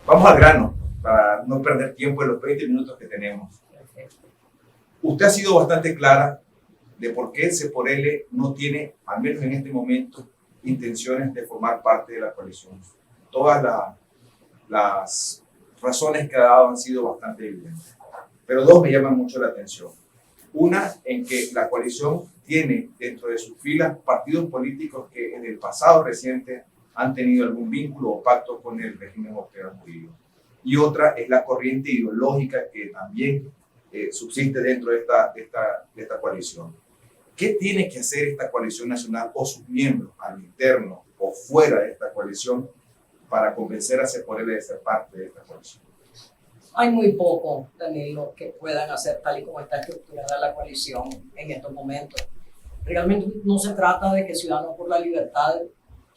Vamos al grano, para no perder tiempo en los 20 minutos que tenemos. Usted ha sido bastante clara de por qué C por L no tiene, al menos en este momento, intenciones de formar parte de la coalición. Todas las razones que ha dado han sido bastante evidentes. Pero dos me llaman mucho la atención. Una, en que la coalición tiene dentro de sus filas partidos políticos que en el pasado reciente han tenido algún vínculo o pacto con el régimen Ortega Murillo. Y otra es la corriente ideológica que también subsiste dentro de esta coalición. ¿Qué tiene que hacer esta coalición nacional o sus miembros al interno o fuera de esta coalición para convencer a C por L de ser parte de esta coalición? Hay muy poco, Danilo, que puedan hacer tal y como está estructurada la coalición en estos momentos. Realmente no se trata de que Ciudadanos por la Libertad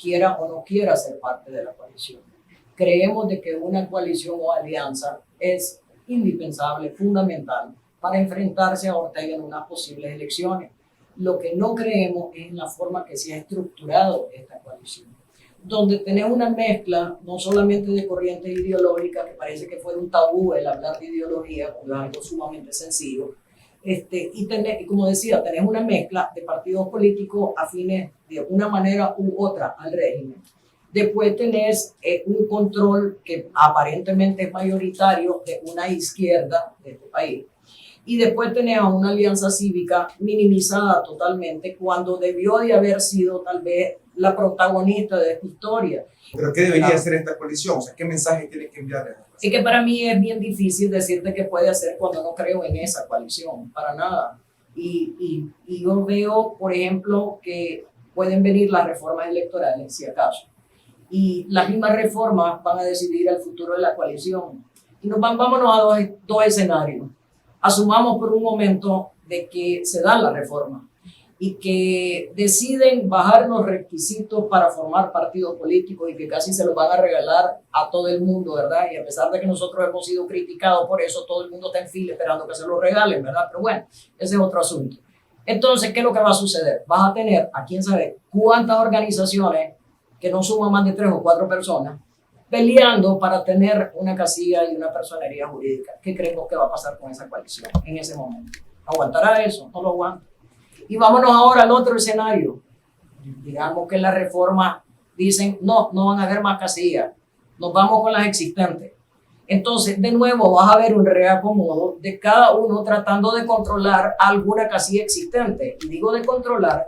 quiera o no quiera ser parte de la coalición. Creemos de que una coalición o alianza es indispensable, fundamental, para enfrentarse a Ortega en unas posibles elecciones. Lo que no creemos es en la forma que se ha estructurado esta coalición, donde tenemos una mezcla no solamente de corrientes ideológicas, que parece que fue un tabú el hablar de ideología, porque es algo sumamente sencillo, y como decía, tenemos una mezcla de partidos políticos afines de una manera u otra al régimen. Después tenés un control que aparentemente es mayoritario de una izquierda de este país. Y después tenemos una alianza cívica minimizada totalmente cuando debió de haber sido tal vez la protagonista de esta historia. ¿Pero qué debería hacer esta coalición? O sea, ¿qué mensaje tiene que enviarle? Es que para mí es bien difícil decirte qué puede hacer cuando no creo en esa coalición, para nada. Y yo veo, por ejemplo, que pueden venir las reformas electorales, si acaso. Y las mismas reformas van a decidir el futuro de la coalición. Y vámonos a dos escenarios. Asumamos por un momento de que se dan las reformas y que deciden bajar los requisitos para formar partidos políticos y que casi se los van a regalar a todo el mundo, ¿verdad? Y a pesar de que nosotros hemos sido criticados por eso, todo el mundo está en fila esperando que se los regalen, ¿verdad? Pero bueno, ese es otro asunto. Entonces, ¿qué es lo que va a suceder? Vas a tener, a quién sabe, cuántas organizaciones que no suman más de 3 o 4 personas peleando para tener una casilla y una personería jurídica. ¿Qué creemos que va a pasar con esa coalición en ese momento? ¿Aguantará eso? No lo aguanta. Y vámonos ahora al otro escenario. Digamos que las reformas dicen, no van a haber más casillas, nos vamos con las existentes. Entonces, de nuevo, vas a ver un reacomodo de cada uno tratando de controlar alguna casilla existente. Y digo de controlar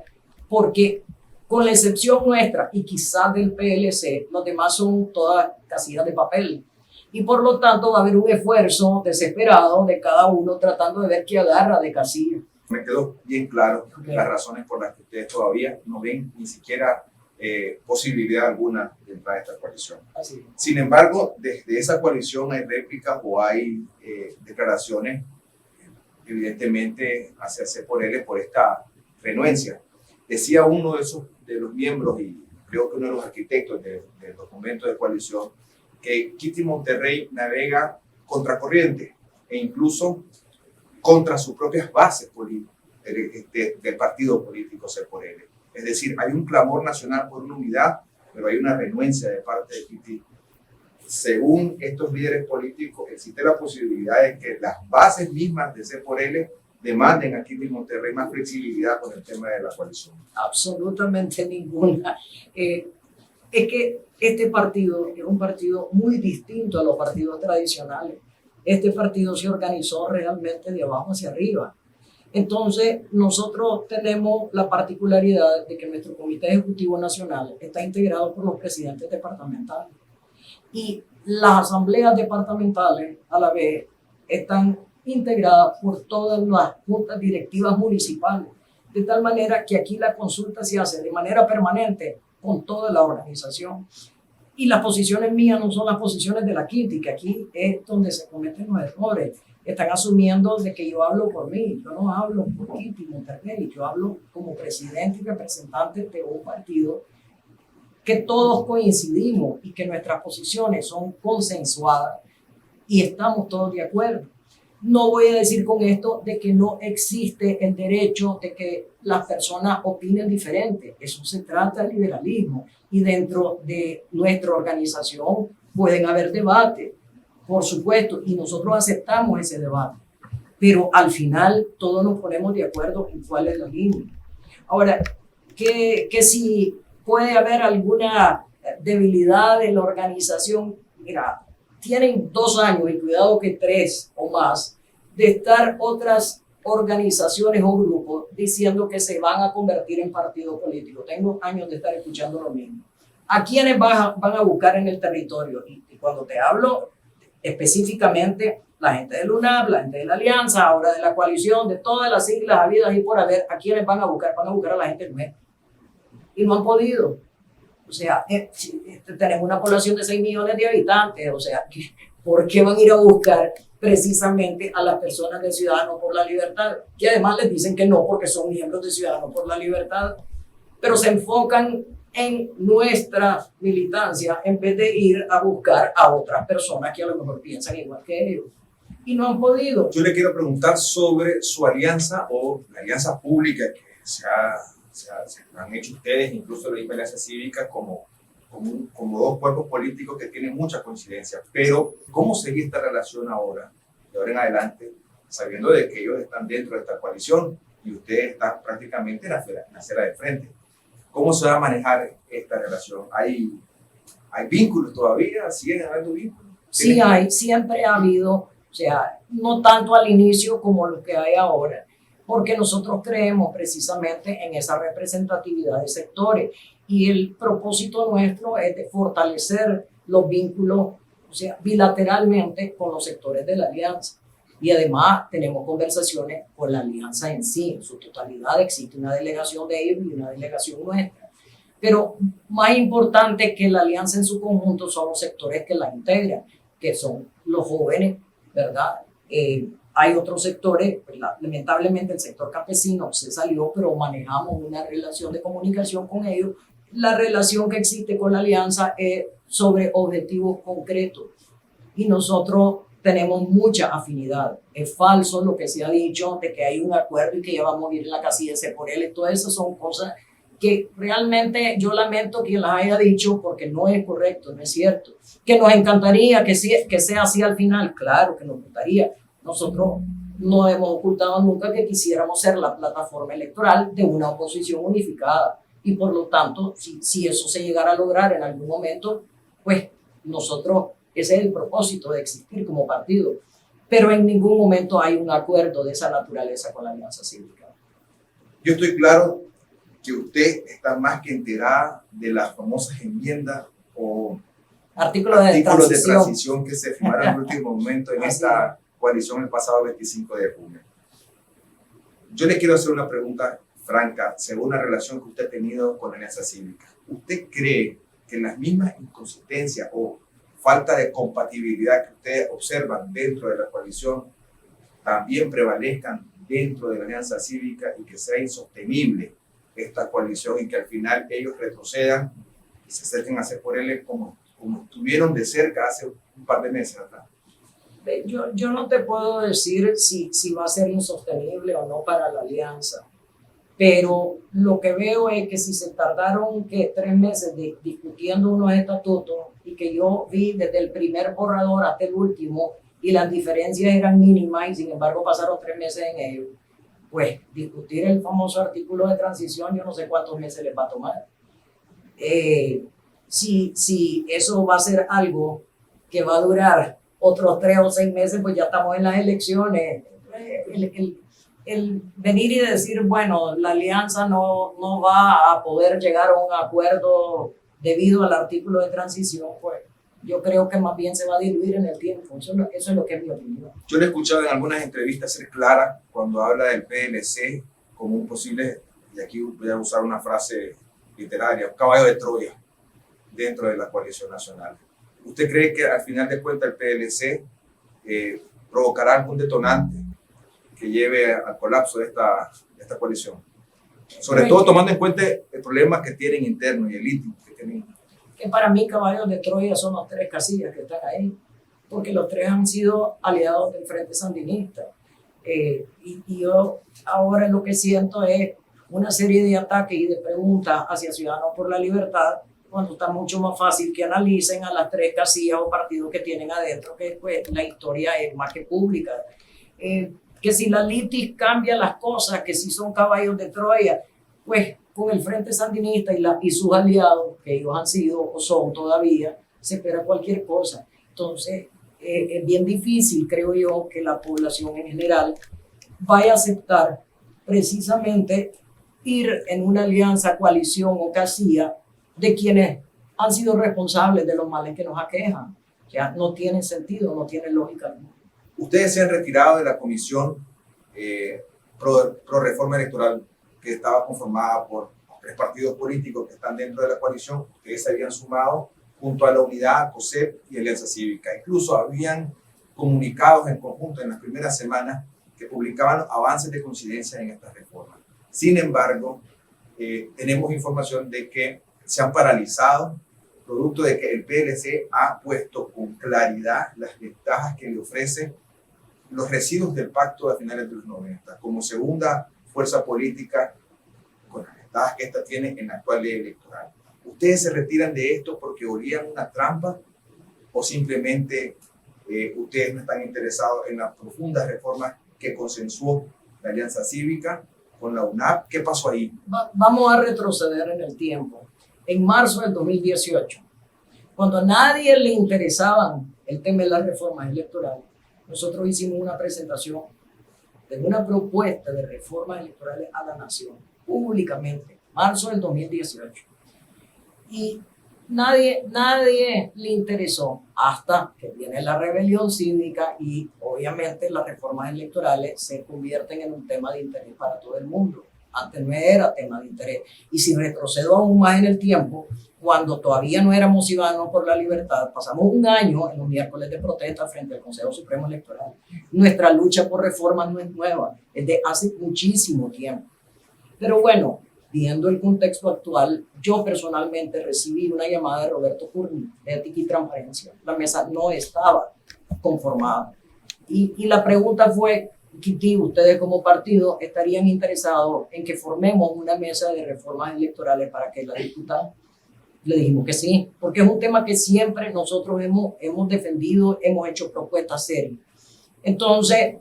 porque, con la excepción nuestra y quizás del PLC, los demás son todas casillas de papel. Y por lo tanto va a haber un esfuerzo desesperado de cada uno tratando de ver qué agarra de casilla. Me quedó bien claro las razones por las que ustedes todavía no ven ni siquiera posibilidad alguna de entrar a esta coalición. Así. Sin embargo, desde esa coalición hay réplicas o hay declaraciones, evidentemente, hacia C por L por esta renuencia. Decía uno de los miembros, y creo que uno de los arquitectos del documento de coalición, que Kitty Monterrey navega contracorriente e incluso contra sus propias bases políticas del partido político C por L. Es decir, hay un clamor nacional por una unidad, pero hay una renuencia de parte de Kitty. Según estos líderes políticos, existe la posibilidad de que las bases mismas de C por L demanden a Kitty Monterrey más flexibilidad con el tema de la coalición. Absolutamente ninguna. Es que este partido es un partido muy distinto a los partidos tradicionales. Este partido se organizó realmente de abajo hacia arriba. Entonces, nosotros tenemos la particularidad de que nuestro Comité Ejecutivo Nacional está integrado por los presidentes departamentales. Y las asambleas departamentales, a la vez, están integradas por todas las juntas directivas municipales, de tal manera que aquí la consulta se hace de manera permanente con toda la organización. Y las posiciones mías no son las posiciones de la Kitty, que aquí es donde se cometen los errores. Están asumiendo de que yo hablo por mí, yo no hablo por Kitty Monterrey, yo hablo como presidente y representante de un partido que todos coincidimos y que nuestras posiciones son consensuadas y estamos todos de acuerdo. No voy a decir con esto de que no existe el derecho de que las personas opinen diferente. Eso se trata de liberalismo. Y dentro de nuestra organización pueden haber debate, por supuesto, y nosotros aceptamos ese debate, pero al final todos nos ponemos de acuerdo en cuál es la línea. Ahora, que si puede haber alguna debilidad en la organización, mira, tienen 2 años y cuidado que 3 o más de estar otras organizaciones o grupos diciendo que se van a convertir en partido político. Tengo años de estar escuchando lo mismo. ¿A quiénes van a buscar en el territorio? Y cuando te hablo específicamente, la gente del UNAP, la gente de la Alianza, ahora de la coalición, de todas las siglas habidas y por haber, ¿a quiénes van a buscar? Van a buscar a la gente nueva. Y no han podido. O sea, tenemos una población de 6 millones de habitantes, o sea, ¿por qué van a ir a buscar precisamente a las personas de Ciudadanos por la Libertad? Que además les dicen que no porque son miembros de Ciudadanos por la Libertad, pero se enfocan en nuestra militancia en vez de ir a buscar a otras personas que a lo mejor piensan igual que ellos. Y no han podido. Yo le quiero preguntar sobre su alianza o la alianza pública que se han hecho ustedes, incluso la Alianza Cívica, como 2 cuerpos políticos que tienen mucha coincidencia. Pero, ¿cómo seguir esta relación ahora, de ahora en adelante, sabiendo de que ellos están dentro de esta coalición y ustedes están prácticamente en la acera de frente? ¿Cómo se va a manejar esta relación? ¿Hay vínculos todavía? ¿Siguen habiendo vínculos? Sí hay, siempre ha habido, o sea, no tanto al inicio como lo que hay ahora, porque nosotros creemos precisamente en esa representatividad de sectores y el propósito nuestro es de fortalecer los vínculos, o sea, bilateralmente con los sectores de la alianza. Y además tenemos conversaciones con la alianza en sí, en su totalidad. Existe una delegación de ellos y una delegación nuestra. Pero más importante que la alianza en su conjunto son los sectores que la integran, que son los jóvenes, ¿verdad? Hay otros sectores, lamentablemente el sector campesino se salió, pero manejamos una relación de comunicación con ellos. La relación que existe con la alianza es sobre objetivos concretos y nosotros tenemos mucha afinidad. Es falso lo que se ha dicho de que hay un acuerdo y que ya vamos a ir en la casilla de por él. Todas esas son cosas que realmente yo lamento quien las haya dicho porque no es correcto, no es cierto. Que nos encantaría que sea así al final, claro que nos gustaría. Nosotros no hemos ocultado nunca que quisiéramos ser la plataforma electoral de una oposición unificada y por lo tanto, si eso se llegara a lograr en algún momento, pues nosotros, ese es el propósito de existir como partido, pero en ningún momento hay un acuerdo de esa naturaleza con la Alianza Cívica. Yo estoy claro que usted está más que enterada de las famosas enmiendas o artículos de transición que se firmaron en el último momento en esta coalición el pasado 25 de junio. Yo le quiero hacer una pregunta franca, según la relación que usted ha tenido con la Alianza Cívica. ¿Usted cree que las mismas inconsistencias o falta de compatibilidad que ustedes observan dentro de la coalición también prevalezcan dentro de la Alianza Cívica y que sea insostenible esta coalición y que al final ellos retrocedan y se acerquen a hacer por él como estuvieron de cerca hace un par de meses atrás? Yo no te puedo decir si va a ser insostenible o no para la alianza, pero lo que veo es que si se tardaron 3 meses discutiendo unos estatutos y que yo vi desde el primer borrador hasta el último y las diferencias eran mínimas y sin embargo pasaron 3 meses en ello, pues discutir el famoso artículo de transición yo no sé cuántos meses les va a tomar. Si eso va a ser algo que va a durar otros 3 o 6 meses, pues ya estamos en las elecciones. El venir y decir, bueno, la alianza no va a poder llegar a un acuerdo debido al artículo de transición, pues yo creo que más bien se va a diluir en el tiempo. Eso es lo que es mi opinión. Yo le he escuchado en algunas entrevistas ser clara cuando habla del PLC como un posible, y aquí voy a usar una frase literaria, un caballo de Troya dentro de la coalición nacional. ¿Usted cree que al final de cuentas el PLC provocará algún detonante que lleve al colapso de esta coalición? Sobre todo tomando en cuenta el problema que tienen interno y el íntimo que tienen. Que para mí caballos de Troya son los 3 casillas que están ahí, porque los 3 han sido aliados del Frente Sandinista. Y yo ahora lo que siento es una serie de ataques y de preguntas hacia Ciudadanos por la Libertad cuando está mucho más fácil que analicen a las 3 casillas o partidos que tienen adentro, que pues, la historia es más que pública. Que si la litis cambia las cosas, que si son caballos de Troya, pues con el Frente Sandinista y sus aliados, que ellos han sido o son todavía, se espera cualquier cosa. Entonces, es bien difícil, creo yo, que la población en general vaya a aceptar precisamente ir en una alianza, coalición o casilla de quienes han sido responsables de los males que nos aquejan. Ya no tiene sentido, no tiene lógica. Ustedes se han retirado de la comisión pro reforma electoral que estaba conformada por 3 partidos políticos que están dentro de la coalición. Ustedes se habían sumado junto a la Unidad, COSEP y Alianza Cívica. Incluso habían comunicados en conjunto en las primeras semanas que publicaban avances de coincidencia en estas reformas. Sin embargo, tenemos información de que se han paralizado, producto de que el PLC ha puesto con claridad las ventajas que le ofrecen los residuos del pacto de finales de los 90, como segunda fuerza política, con las ventajas que esta tiene en la actual ley electoral. ¿Ustedes se retiran de esto porque olían una trampa o simplemente ustedes no están interesados en las profundas reformas que consensuó la Alianza Cívica con la UNAP? ¿Qué pasó ahí? Vamos a retroceder en el tiempo. En marzo del 2018, cuando a nadie le interesaban el tema de las reformas electorales, nosotros hicimos una presentación de una propuesta de reformas electorales a la nación, públicamente, marzo del 2018. Y nadie le interesó hasta que viene la rebelión cívica y obviamente las reformas electorales se convierten en un tema de interés para todo el mundo. Antes no era tema de interés. Y si retrocedo aún más en el tiempo, cuando todavía no éramos ciudadanos por la libertad, pasamos un año en los miércoles de protesta frente al Consejo Supremo Electoral. Nuestra lucha por reformas no es nueva, es de hace muchísimo tiempo. Pero bueno, viendo el contexto actual, yo personalmente recibí una llamada de Roberto Curni, de Ética y Transparencia. La mesa no estaba conformada. Y la pregunta fue, Kitty, ¿ustedes como partido estarían interesados en que formemos una mesa de reformas electorales para que la discutan? Le dijimos que sí, porque es un tema que siempre nosotros hemos defendido, hemos hecho propuestas serias. Entonces,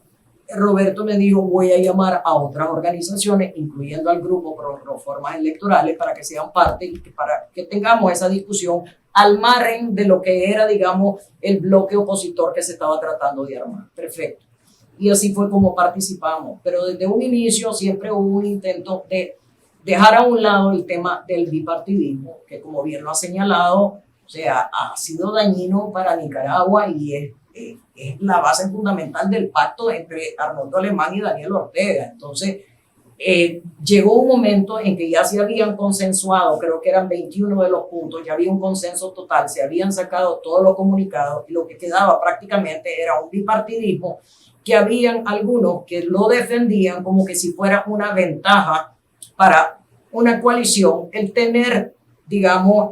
Roberto me dijo, voy a llamar a otras organizaciones, incluyendo al grupo Pro Reformas Electorales, para que sean parte y para que tengamos esa discusión al margen de lo que era, digamos, el bloque opositor que se estaba tratando de armar. Perfecto. Y así fue como participamos. Pero desde un inicio siempre hubo un intento de dejar a un lado el tema del bipartidismo, que como bien lo ha señalado, o sea, ha sido dañino para Nicaragua y es la base fundamental del pacto entre Arnoldo Alemán y Daniel Ortega. Entonces, llegó un momento en que ya se habían consensuado, creo que eran 21 de los puntos, ya había un consenso total, se habían sacado todos los comunicados y lo que quedaba prácticamente era un bipartidismo que habían algunos que lo defendían como que si fuera una ventaja para una coalición el tener, digamos,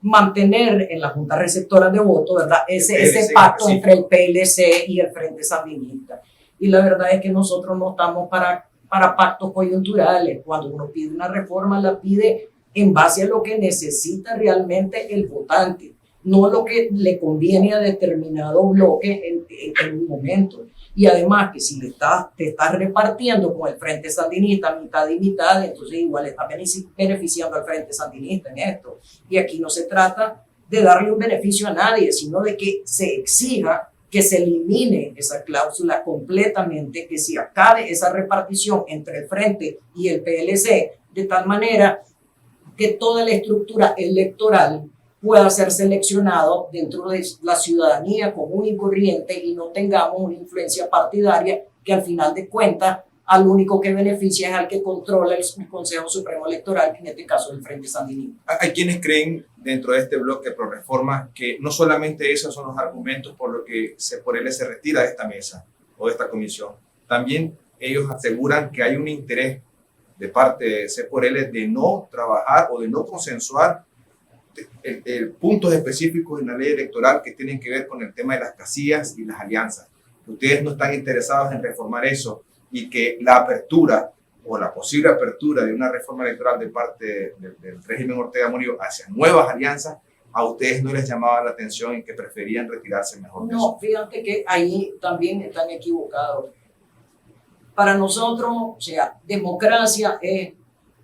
mantener en la Junta Receptora de Votos, ¿verdad? Ese pacto entre el PLC y el Frente Sandinista. Y la verdad es que nosotros no estamos para pactos coyunturales. Cuando uno pide una reforma, la pide en base a lo que necesita realmente el votante, no lo que le conviene a determinado bloque en un momento. Y además que si te estás repartiendo con el Frente Sandinista mitad y mitad, entonces igual está beneficiando al Frente Sandinista en esto. Y aquí no se trata de darle un beneficio a nadie, sino de que se exija que se elimine esa cláusula completamente, que se acabe esa repartición entre el Frente y el PLC, de tal manera que toda la estructura electoral pueda ser seleccionado dentro de la ciudadanía común y corriente y no tengamos una influencia partidaria que al final de cuentas al único que beneficia es al que controla el Consejo Supremo Electoral, que en este caso es el Frente Sandinista. Hay quienes creen dentro de este bloque pro reforma que no solamente esos son los argumentos por los que Cepol se retira de esta mesa o de esta comisión, también ellos aseguran que hay un interés de parte de Cepol de no trabajar o de no consensuar puntos específicos en la ley electoral que tienen que ver con el tema de las casillas y las alianzas. Ustedes no están interesados en reformar eso y que la apertura o la posible apertura de una reforma electoral de parte del régimen Ortega Murillo hacia nuevas alianzas, a ustedes no les llamaba la atención y que preferían retirarse mejor? No, fíjate que ahí también están equivocados. Para nosotros, o sea, democracia es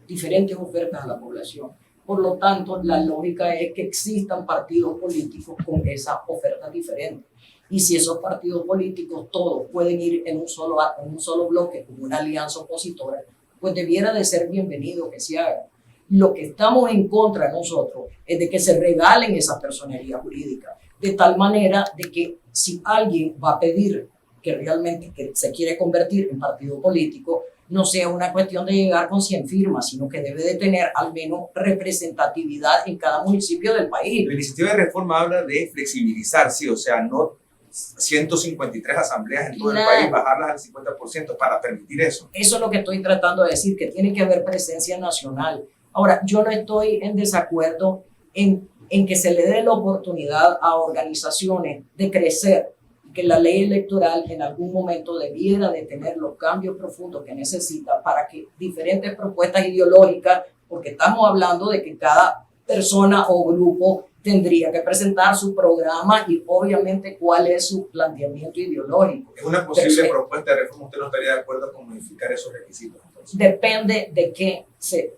diferentes ofertas a la población. Por lo tanto, la lógica es que existan partidos políticos con esas ofertas diferentes. Y si esos partidos políticos todos pueden ir en un solo bloque, como una alianza opositora, pues debiera de ser bienvenido que se haga. Lo que estamos en contra nosotros es de que se regalen esa personería jurídica, de tal manera de que si alguien va a pedir que realmente que se quiere convertir en partido político, no sea una cuestión de llegar con 100 firmas, sino que debe de tener al menos representatividad en cada municipio del país. La iniciativa de reforma habla de flexibilizar, sí, o sea, no 153 asambleas en todo el país, bajarlas al 50% para permitir eso. Eso es lo que estoy tratando de decir, que tiene que haber presencia nacional. Ahora, yo no estoy en desacuerdo en que se le dé la oportunidad a organizaciones de crecer, que la ley electoral en algún momento debiera de tener los cambios profundos que necesita para que diferentes propuestas ideológicas, porque estamos hablando de que cada persona o grupo tendría que presentar su programa y obviamente cuál es su planteamiento ideológico. ¿Es una posible propuesta de reforma? ¿Usted no estaría de acuerdo con modificar esos requisitos? Entonces, depende de qué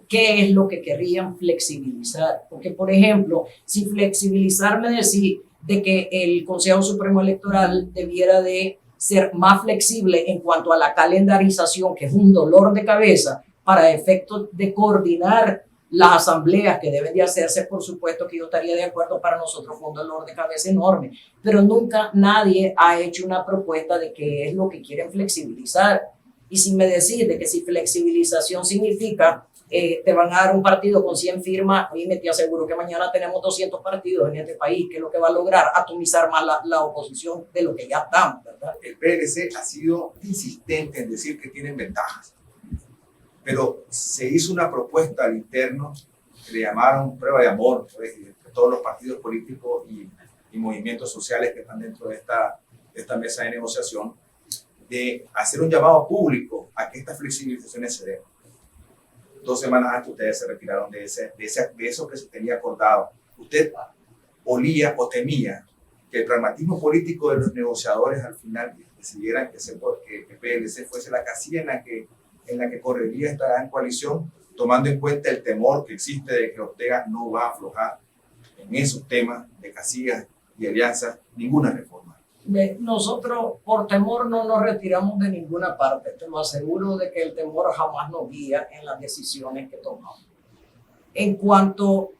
es lo que querrían flexibilizar. Porque, por ejemplo, si flexibilizar me decís de que el Consejo Supremo Electoral debiera de ser más flexible en cuanto a la calendarización, que es un dolor de cabeza, para efectos de coordinar las asambleas que deben de hacerse, por supuesto que yo estaría de acuerdo. Para nosotros fue un dolor de cabeza enorme, pero nunca nadie ha hecho una propuesta de qué es lo que quieren flexibilizar. Y si me decís de que si flexibilización significa te van a dar un partido con 100 firmas, oye, me te aseguro que mañana tenemos 200 partidos en este país, que es lo que va a lograr atomizar más la oposición de lo que ya estamos, ¿verdad? El PLC ha sido insistente en decir que tienen ventajas, pero se hizo una propuesta al interno que le llamaron prueba de amor, pues, de todos los partidos políticos y movimientos sociales que están dentro de esta mesa de negociación, de hacer un llamado público a que estas flexibilizaciones se den. 2 semanas antes ustedes se retiraron de eso que se tenía acordado. Usted olía o temía que el pragmatismo político de los negociadores al final decidieran que el PLC fuese la casilla en la que correría esta gran coalición, tomando en cuenta el temor que existe de que Ortega no va a aflojar en esos temas de casillas y alianzas ninguna reforma. Nosotros por temor no nos retiramos de ninguna parte. Te lo aseguro de que el temor jamás nos guía en las decisiones que tomamos. En cuanto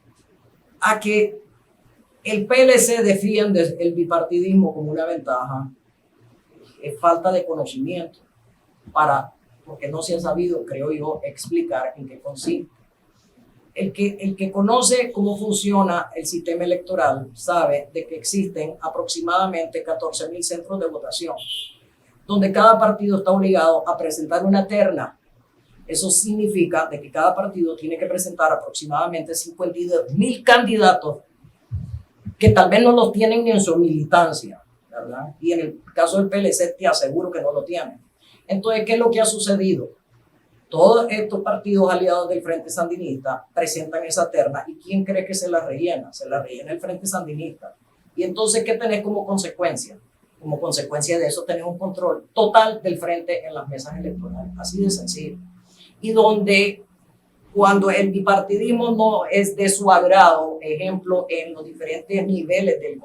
a que el PLC defiende el bipartidismo como una ventaja, es falta de conocimiento porque no se ha sabido, creo yo, explicar en qué consiste. El que conoce cómo funciona el sistema electoral sabe de que existen aproximadamente 14.000 centros de votación, donde cada partido está obligado a presentar una terna. Eso significa de que cada partido tiene que presentar aproximadamente 52.000 candidatos que tal vez no los tienen ni en su militancia, ¿verdad? Y en el caso del PLC te aseguro que no lo tienen. Entonces, ¿qué es lo que ha sucedido? Todos estos partidos aliados del Frente Sandinista presentan esa terna. ¿Y quién cree que se la rellena? Se la rellena el Frente Sandinista. Y entonces, ¿qué tenés como consecuencia? Como consecuencia de eso, tenés un control total del Frente en las mesas electorales. Así de sencillo. Y donde, cuando el bipartidismo no es de su agrado, ejemplo, en los diferentes niveles del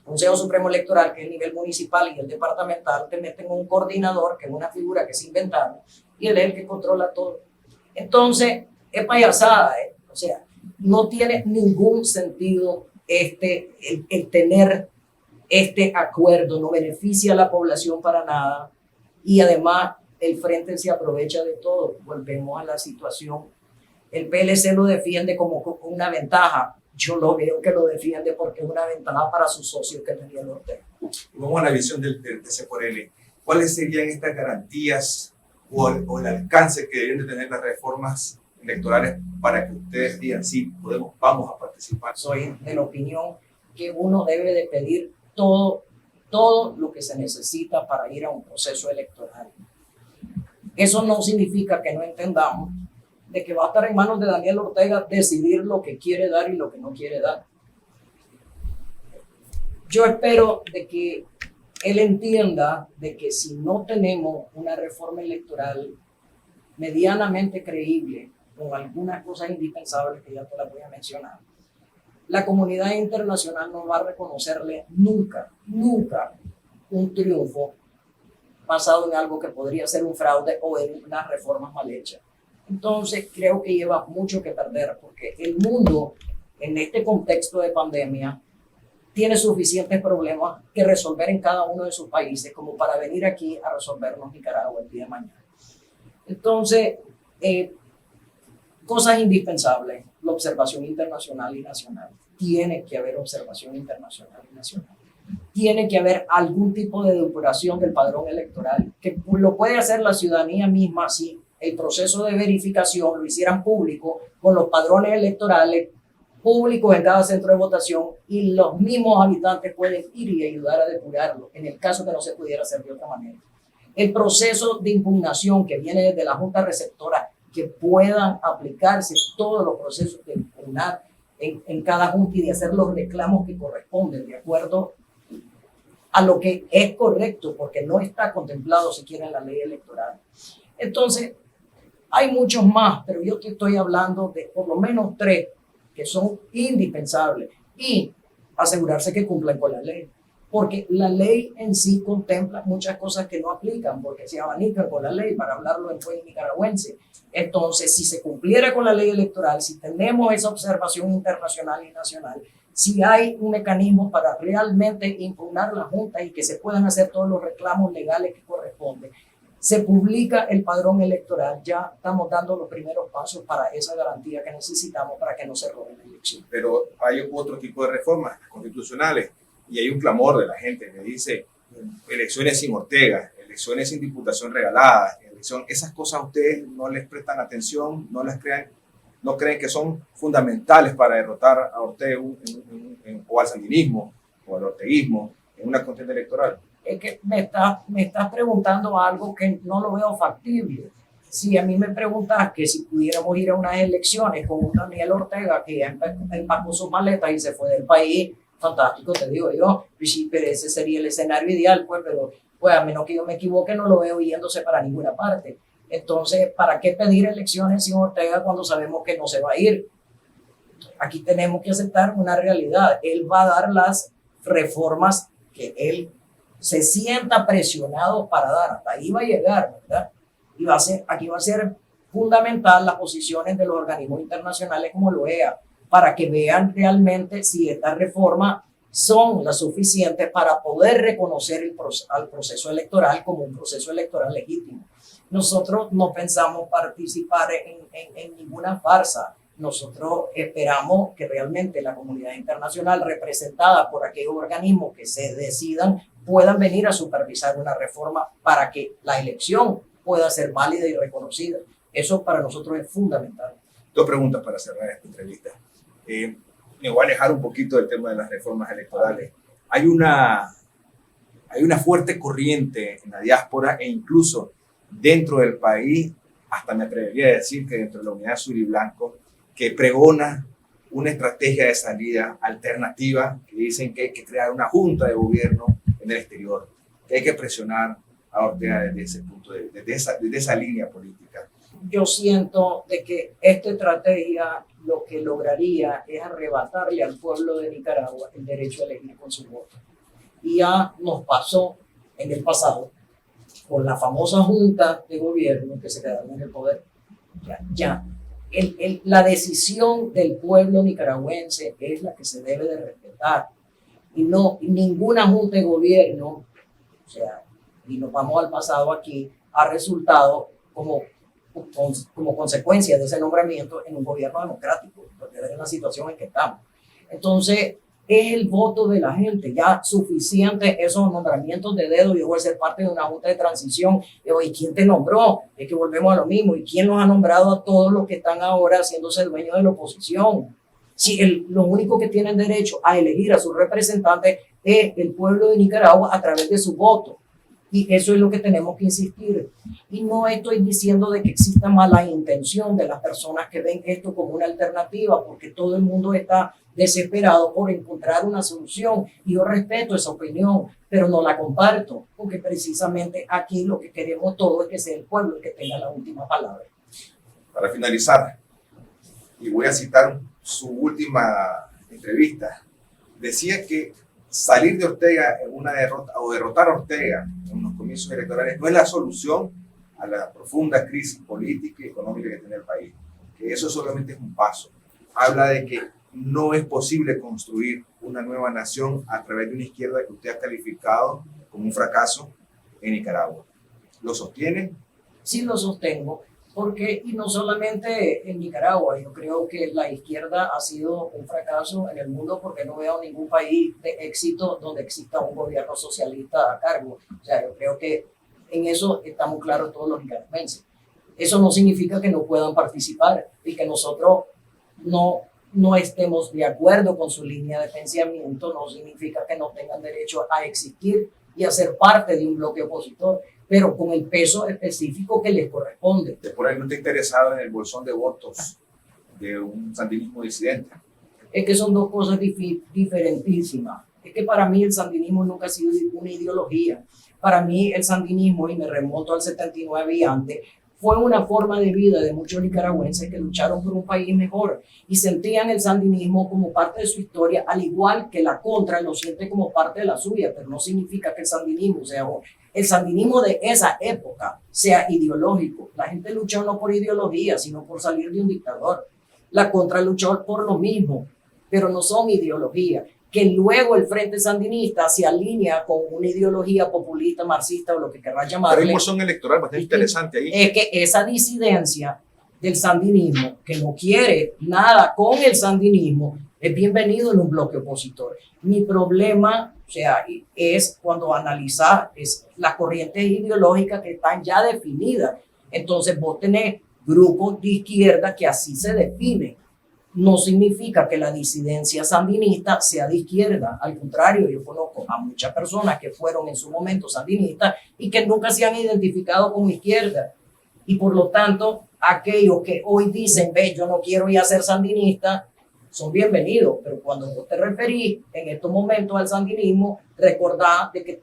Consejo Supremo Electoral, que es el nivel municipal y el departamental, te meten un coordinador, que es una figura que se inventaron, y él es el que controla todo. Entonces, es payasada, o sea, no tiene ningún sentido el tener este acuerdo, no beneficia a la población para nada, y además el Frente se aprovecha de todo. Volvemos a la situación. El PLC lo defiende como una ventaja. Yo lo veo que lo defiende porque es una ventaja para sus socios que tenía el Ortega. Vamos a la visión del TC por L. ¿Cuáles serían estas garantías o el alcance que deben de tener las reformas electorales para que ustedes digan, sí, vamos a participar? Soy de la opinión que uno debe de pedir todo lo que se necesita para ir a un proceso electoral. Eso no significa que no entendamos de que va a estar en manos de Daniel Ortega decidir lo que quiere dar y lo que no quiere dar. Yo espero de que él entienda de que si no tenemos una reforma electoral medianamente creíble, con algunas cosas indispensables que ya te las voy a mencionar, la comunidad internacional no va a reconocerle nunca, nunca un triunfo basado en algo que podría ser un fraude o en unas reformas mal hechas. Entonces, creo que lleva mucho que perder porque el mundo, en este contexto de pandemia, tiene suficientes problemas que resolver en cada uno de sus países como para venir aquí a resolvernos Nicaragua el día de mañana. Entonces, cosas indispensables, la observación internacional y nacional. Tiene que haber observación internacional y nacional. Tiene que haber algún tipo de depuración del padrón electoral, que lo puede hacer la ciudadanía misma si el proceso de verificación lo hicieran público, con los padrones electorales públicos en cada centro de votación, y los mismos habitantes pueden ir y ayudar a depurarlo, en el caso que no se pudiera hacer de otra manera. El proceso de impugnación que viene desde la Junta Receptora, que puedan aplicarse todos los procesos de impugnar en cada junta y de hacer los reclamos que corresponden de acuerdo a lo que es correcto, porque no está contemplado siquiera en la ley electoral. Entonces, hay muchos más, pero yo te estoy hablando de por lo menos 3 que son indispensables y asegurarse que cumplan con la ley. Porque la ley en sí contempla muchas cosas que no aplican, porque se abanican con la ley, para hablarlo en buen nicaragüense. Entonces, si se cumpliera con la ley electoral, si tenemos esa observación internacional y nacional, si hay un mecanismo para realmente impugnar la Junta y que se puedan hacer todos los reclamos legales que corresponden, se publica el padrón electoral, ya estamos dando los primeros pasos para esa garantía que necesitamos para que no se roben la elección. Pero hay otro tipo de reformas constitucionales y hay un clamor de la gente que dice elecciones sin Ortega, elecciones sin diputación regalada, esas cosas a ustedes no les prestan atención, no las crean, no creen que son fundamentales para derrotar a Ortega o al sandinismo o al orteguismo en una contienda electoral. Es que me estás preguntando algo que no lo veo factible. Si a mí me preguntas que si pudiéramos ir a unas elecciones con un Daniel Ortega que ya empacó sus maletas y se fue del país, fantástico, te digo yo, pero ese sería el escenario ideal, pero a menos que yo me equivoque, no lo veo yéndose para ninguna parte. Entonces, ¿para qué pedir elecciones sin Ortega cuando sabemos que no se va a ir? Aquí tenemos que aceptar una realidad. Él va a dar las reformas que él se sienta presionado para dar. Hasta ahí va a llegar, ¿verdad? Y aquí va a ser fundamental las posiciones de los organismos internacionales como la OEA, para que vean realmente si estas reformas son las suficientes para poder reconocer al proceso electoral como un proceso electoral legítimo. Nosotros no pensamos participar en ninguna farsa. Nosotros esperamos que realmente la comunidad internacional, representada por aquellos organismos que se decidan, puedan venir a supervisar una reforma para que la elección pueda ser válida y reconocida. Eso para nosotros es fundamental. 2 preguntas para cerrar esta entrevista. Me voy a alejar un poquito del tema de las reformas electorales. Hay una fuerte corriente en la diáspora e incluso dentro del país, hasta me atrevería a decir que dentro de la Unidad Azul y Blanco, que pregona una estrategia de salida alternativa, que dicen que hay que crear una junta de gobierno en el exterior, que hay que presionar a Ortega desde ese punto, desde esa línea política. Yo siento de que esta estrategia lo que lograría es arrebatarle al pueblo de Nicaragua el derecho a elegir con su voto. Y ya nos pasó en el pasado con la famosa junta de gobierno que se quedaron en el poder. La decisión del pueblo nicaragüense es la que se debe de respetar. Y ninguna junta de gobierno, y nos vamos al pasado aquí, ha resultado como consecuencia de ese nombramiento en un gobierno democrático, porque es la situación en que estamos. Entonces, es el voto de la gente, ya suficiente esos nombramientos de dedo. Yo voy a ser parte de una junta de transición. ¿Y quién te nombró? Es que volvemos a lo mismo. ¿Y quién los ha nombrado a todos los que están ahora haciéndose dueños de la oposición? Si lo único que tienen derecho a elegir a sus representantes es el pueblo de Nicaragua a través de su voto. Y eso es lo que tenemos que insistir. Y no estoy diciendo de que exista mala intención de las personas que ven esto como una alternativa, porque todo el mundo está desesperado por encontrar una solución. Y yo respeto esa opinión, pero no la comparto, porque precisamente aquí lo que queremos todos es que sea el pueblo el que tenga la última palabra. Para finalizar, y voy a citar su última entrevista, decía que salir de Ortega en una derrota o derrotar a Ortega en los comicios electorales no es la solución a la profunda crisis política y económica que tiene el país, que eso solamente es un paso. Habla de que no es posible construir una nueva nación a través de una izquierda que usted ha calificado como un fracaso en Nicaragua. ¿Lo sostiene? Sí, lo sostengo. Porque, y no solamente en Nicaragua, yo creo que la izquierda ha sido un fracaso en el mundo porque no veo ningún país de éxito donde exista un gobierno socialista a cargo. O sea, yo creo que en eso estamos claros todos los nicaragüenses. Eso no significa que no puedan participar y que nosotros no estemos de acuerdo con su línea de pensamiento, no significa que no tengan derecho a existir y a ser parte de un bloque opositor, pero con el peso específico que les corresponde. Por ahí no está interesado en el bolsón de votos de un sandinismo disidente. Es que son dos cosas diferentísimas. Es que para mí el sandinismo nunca ha sido una ideología. Para mí el sandinismo, y me remonto al 79 y antes, fue una forma de vida de muchos nicaragüenses que lucharon por un país mejor y sentían el sandinismo como parte de su historia, al igual que la contra lo siente como parte de la suya, pero no significa que el sandinismo el sandinismo de esa época sea ideológico. La gente luchó no por ideología, sino por salir de un dictador. La contra luchó por lo mismo, pero no son ideología. Que luego el Frente Sandinista se alinea con una ideología populista, marxista o lo que querrás llamarle. Pero hay un bolsón electoral bastante interesante ahí. Es que esa disidencia del sandinismo, que no quiere nada con el sandinismo, es bienvenido en un bloque opositor. Mi problema, o sea, es cuando analizar las corrientes ideológicas que están ya definidas. Entonces vos tenés grupos de izquierda que así se definen. No significa que la disidencia sandinista sea de izquierda. Al contrario, yo conozco a muchas personas que fueron en su momento sandinistas y que nunca se han identificado como izquierda. Y por lo tanto, aquellos que hoy dicen, ve, yo no quiero ir a ser sandinista, son bienvenidos. Pero cuando vos te referís en estos momentos al sandinismo, recordá de que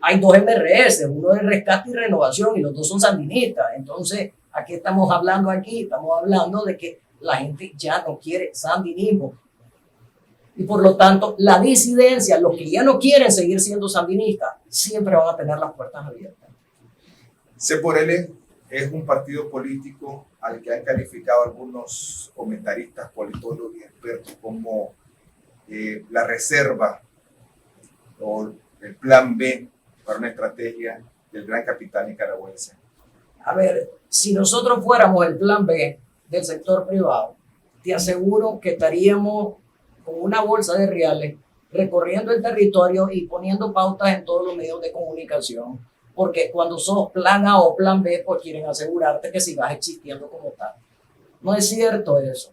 hay dos MRS, uno es Rescate y Renovación, y los dos son sandinistas. Entonces, ¿a qué estamos hablando aquí? Estamos hablando de que la gente ya no quiere sandinismo. Y por lo tanto, la disidencia, los que ya no quieren seguir siendo sandinistas, siempre van a tener las puertas abiertas. C4L es un partido político al que han calificado algunos comentaristas, politólogos y expertos como la reserva o el plan B para una estrategia del gran capital nicaragüense. A ver, si nosotros fuéramos el plan B del sector privado, te aseguro que estaríamos con una bolsa de reales recorriendo el territorio y poniendo pautas en todos los medios de comunicación, porque cuando sos plan A o plan B, pues quieren asegurarte que sigas existiendo como tal. No es cierto eso.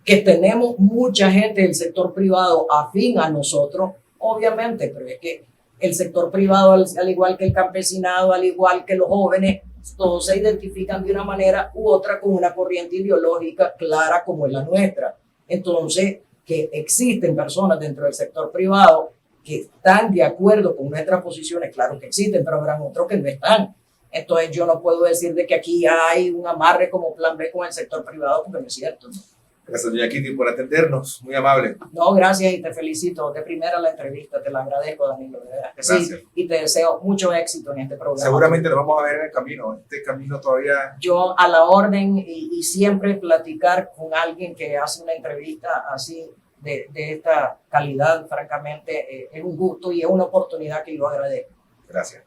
Que tenemos mucha gente del sector privado afín a nosotros, obviamente, pero es que el sector privado, al igual que el campesinado, al igual que los jóvenes, todos se identifican de una manera u otra con una corriente ideológica clara como es la nuestra. Entonces, que existen personas dentro del sector privado que están de acuerdo con nuestras posiciones, claro que existen, pero habrán otros que no están. Entonces, yo no puedo decir de que aquí hay un amarre como plan B con el sector privado, porque no es cierto, ¿no? Gracias, doña Kitty, por atendernos. Muy amable. No, gracias y te felicito. De primera la entrevista, te la agradezco, Danilo. De verdad que sí. Y te deseo mucho éxito en este programa. Seguramente nos vamos a ver en el camino. Este camino todavía... Yo a la orden y siempre platicar con alguien que hace una entrevista así de esta calidad, francamente, es un gusto y es una oportunidad que yo agradezco. Gracias.